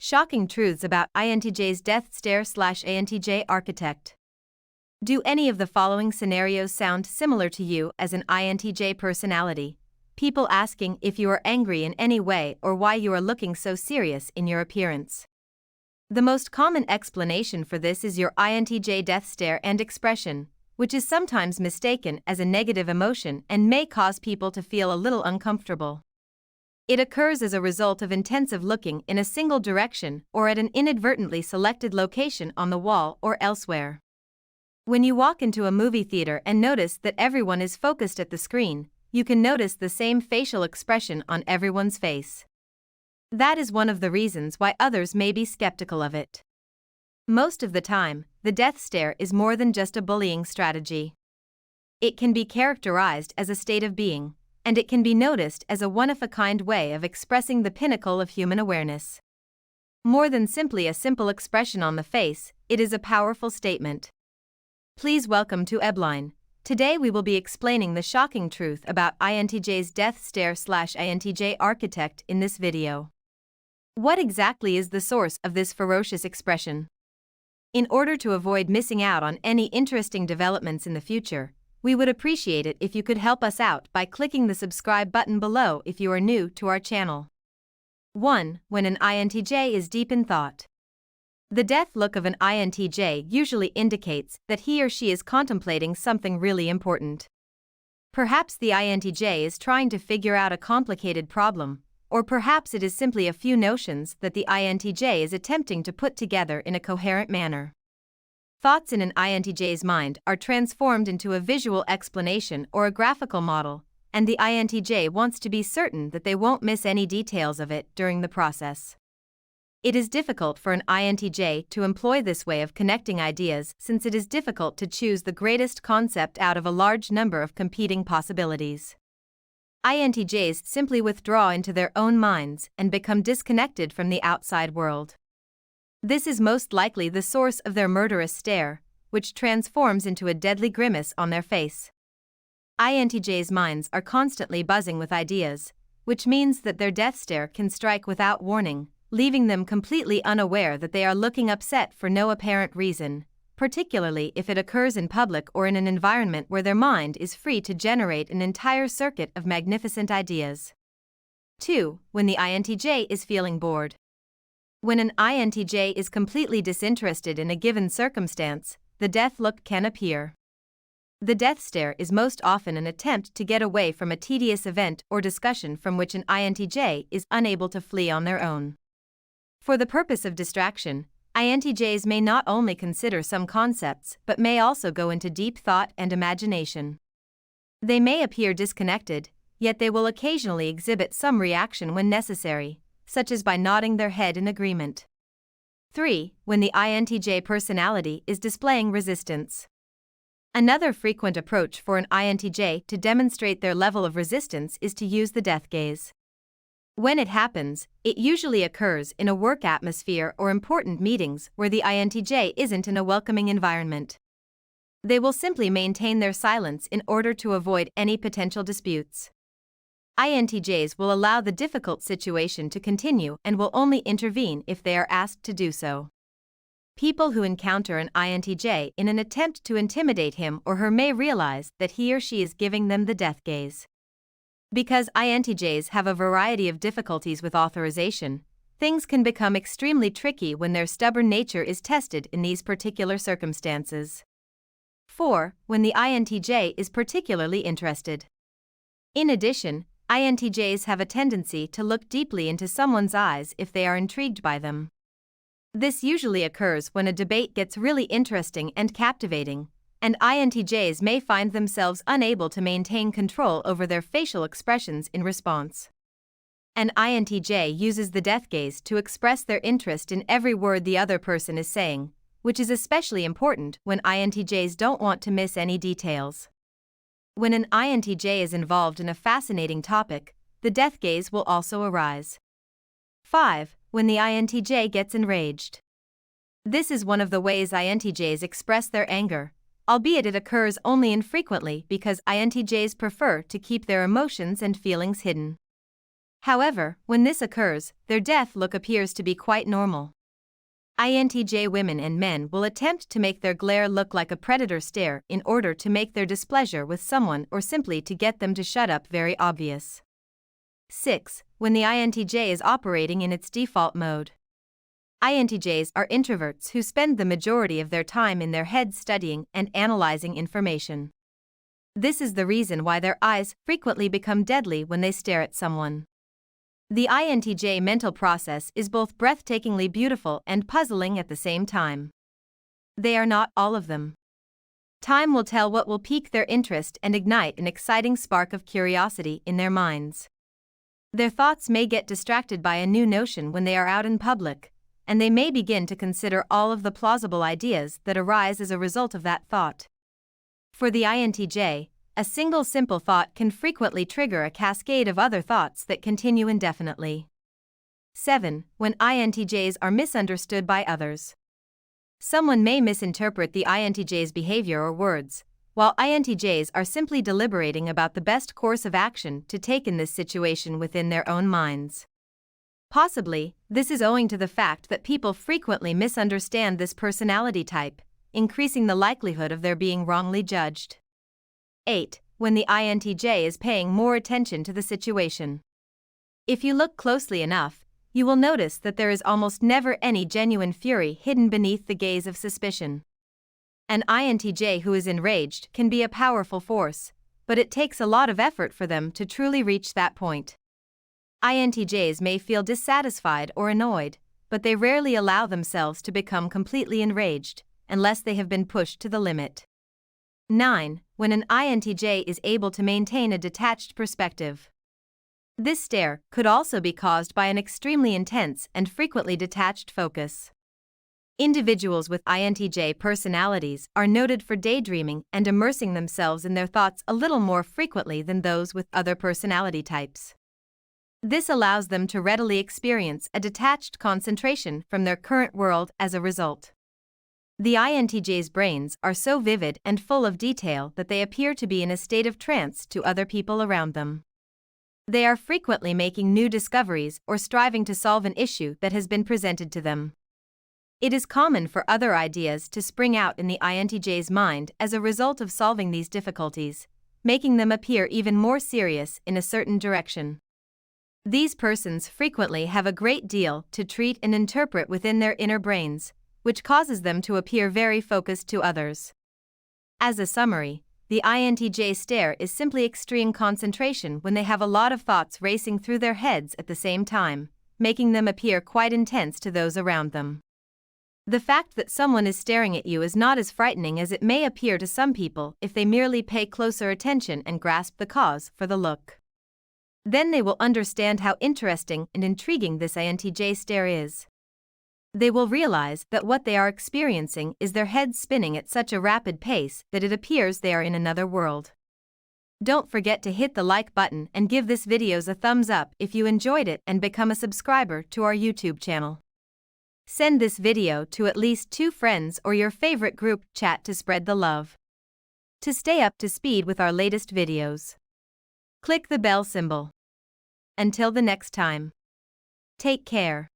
Shocking truths about INTJ's death stare/INTJ architect. Do any of the following scenarios sound similar to you as an INTJ personality? People asking if you are angry in any way or why you are looking so serious in your appearance. The most common explanation for this is your INTJ death stare and expression, which is sometimes mistaken as a negative emotion and may cause people to feel a little uncomfortable. It occurs as a result of intensive looking in a single direction or at an inadvertently selected location on the wall or elsewhere. When you walk into a movie theater and notice that everyone is focused at the screen, you can notice the same facial expression on everyone's face. That is one of the reasons why others may be skeptical of it. Most of the time, the death stare is more than just a bullying strategy. It can be characterized as a state of being, and it can be noticed as a one-of-a-kind way of expressing the pinnacle of human awareness. More than simply a simple expression on the face, it is a powerful statement. Please welcome to EBLINE. Today we will be explaining the shocking truth about INTJ's death stare/INTJ architect in this video. What exactly is the source of this ferocious expression? In order to avoid missing out on any interesting developments in the future, we would appreciate it if you could help us out by clicking the subscribe button below if you are new to our channel. 1. When an INTJ is deep in thought. The death look of an INTJ usually indicates that he or she is contemplating something really important. Perhaps the INTJ is trying to figure out a complicated problem, or perhaps it is simply a few notions that the INTJ is attempting to put together in a coherent manner. Thoughts in an INTJ's mind are transformed into a visual explanation or a graphical model, and the INTJ wants to be certain that they won't miss any details of it during the process. It is difficult for an INTJ to employ this way of connecting ideas since it is difficult to choose the greatest concept out of a large number of competing possibilities. INTJs simply withdraw into their own minds and become disconnected from the outside world. This is most likely the source of their murderous stare, which transforms into a deadly grimace on their face. INTJs' minds are constantly buzzing with ideas, which means that their death stare can strike without warning, leaving them completely unaware that they are looking upset for no apparent reason, particularly if it occurs in public or in an environment where their mind is free to generate an entire circuit of magnificent ideas. 2. When the INTJ is feeling bored. When an INTJ is completely disinterested in a given circumstance, the death look can appear. The death stare is most often an attempt to get away from a tedious event or discussion from which an INTJ is unable to flee on their own. For the purpose of distraction, INTJs may not only consider some concepts but may also go into deep thought and imagination. They may appear disconnected, yet they will occasionally exhibit some reaction when necessary, such as by nodding their head in agreement. 3. When the INTJ personality is displaying resistance. Another frequent approach for an INTJ to demonstrate their level of resistance is to use the death gaze. When it happens, it usually occurs in a work atmosphere or important meetings where the INTJ isn't in a welcoming environment. They will simply maintain their silence in order to avoid any potential disputes. INTJs will allow the difficult situation to continue and will only intervene if they are asked to do so. People who encounter an INTJ in an attempt to intimidate him or her may realize that he or she is giving them the death gaze. Because INTJs have a variety of difficulties with authorization, things can become extremely tricky when their stubborn nature is tested in these particular circumstances. 4. When the INTJ is particularly interested. In addition, INTJs have a tendency to look deeply into someone's eyes if they are intrigued by them. This usually occurs when a debate gets really interesting and captivating, and INTJs may find themselves unable to maintain control over their facial expressions in response. An INTJ uses the death gaze to express their interest in every word the other person is saying, which is especially important when INTJs don't want to miss any details. When an INTJ is involved in a fascinating topic, the death gaze will also arise. 5. When the INTJ gets enraged. This is one of the ways INTJs express their anger, albeit it occurs only infrequently because INTJs prefer to keep their emotions and feelings hidden. However, when this occurs, their death look appears to be quite normal. INTJ women and men will attempt to make their glare look like a predator stare in order to make their displeasure with someone or simply to get them to shut up very obvious. 6. When the INTJ is operating in its default mode. INTJs are introverts who spend the majority of their time in their heads studying and analyzing information. This is the reason why their eyes frequently become deadly when they stare at someone. The INTJ mental process is both breathtakingly beautiful and puzzling at the same time. They are not all of them. Time will tell what will pique their interest and ignite an exciting spark of curiosity in their minds. Their thoughts may get distracted by a new notion when they are out in public, and they may begin to consider all of the plausible ideas that arise as a result of that thought. For the INTJ, a single simple thought can frequently trigger a cascade of other thoughts that continue indefinitely. 7. When INTJs are misunderstood by others. Someone may misinterpret the INTJ's behavior or words, while INTJs are simply deliberating about the best course of action to take in this situation within their own minds. Possibly, this is owing to the fact that people frequently misunderstand this personality type, increasing the likelihood of their being wrongly judged. 8. When the INTJ is paying more attention to the situation. If you look closely enough, you will notice that there is almost never any genuine fury hidden beneath the gaze of suspicion. An INTJ who is enraged can be a powerful force, but it takes a lot of effort for them to truly reach that point. INTJs may feel dissatisfied or annoyed, but they rarely allow themselves to become completely enraged, unless they have been pushed to the limit. 9. When an INTJ is able to maintain a detached perspective. This stare could also be caused by an extremely intense and frequently detached focus. Individuals with INTJ personalities are noted for daydreaming and immersing themselves in their thoughts a little more frequently than those with other personality types. This allows them to readily experience a detached concentration from their current world as a result. The INTJ's brains are so vivid and full of detail that they appear to be in a state of trance to other people around them. They are frequently making new discoveries or striving to solve an issue that has been presented to them. It is common for other ideas to spring out in the INTJ's mind as a result of solving these difficulties, making them appear even more serious in a certain direction. These persons frequently have a great deal to treat and interpret within their inner brains, which causes them to appear very focused to others. As a summary, the INTJ stare is simply extreme concentration when they have a lot of thoughts racing through their heads at the same time, making them appear quite intense to those around them. The fact that someone is staring at you is not as frightening as it may appear to some people if they merely pay closer attention and grasp the cause for the look. Then they will understand how interesting and intriguing this INTJ stare is. They will realize that what they are experiencing is their heads spinning at such a rapid pace that it appears they are in another world. Don't forget to hit the like button and give this video a thumbs up if you enjoyed it and become a subscriber to our YouTube channel. Send this video to at least 2 friends or your favorite group chat to spread the love. To stay up to speed with our latest videos, click the bell symbol. Until the next time, take care.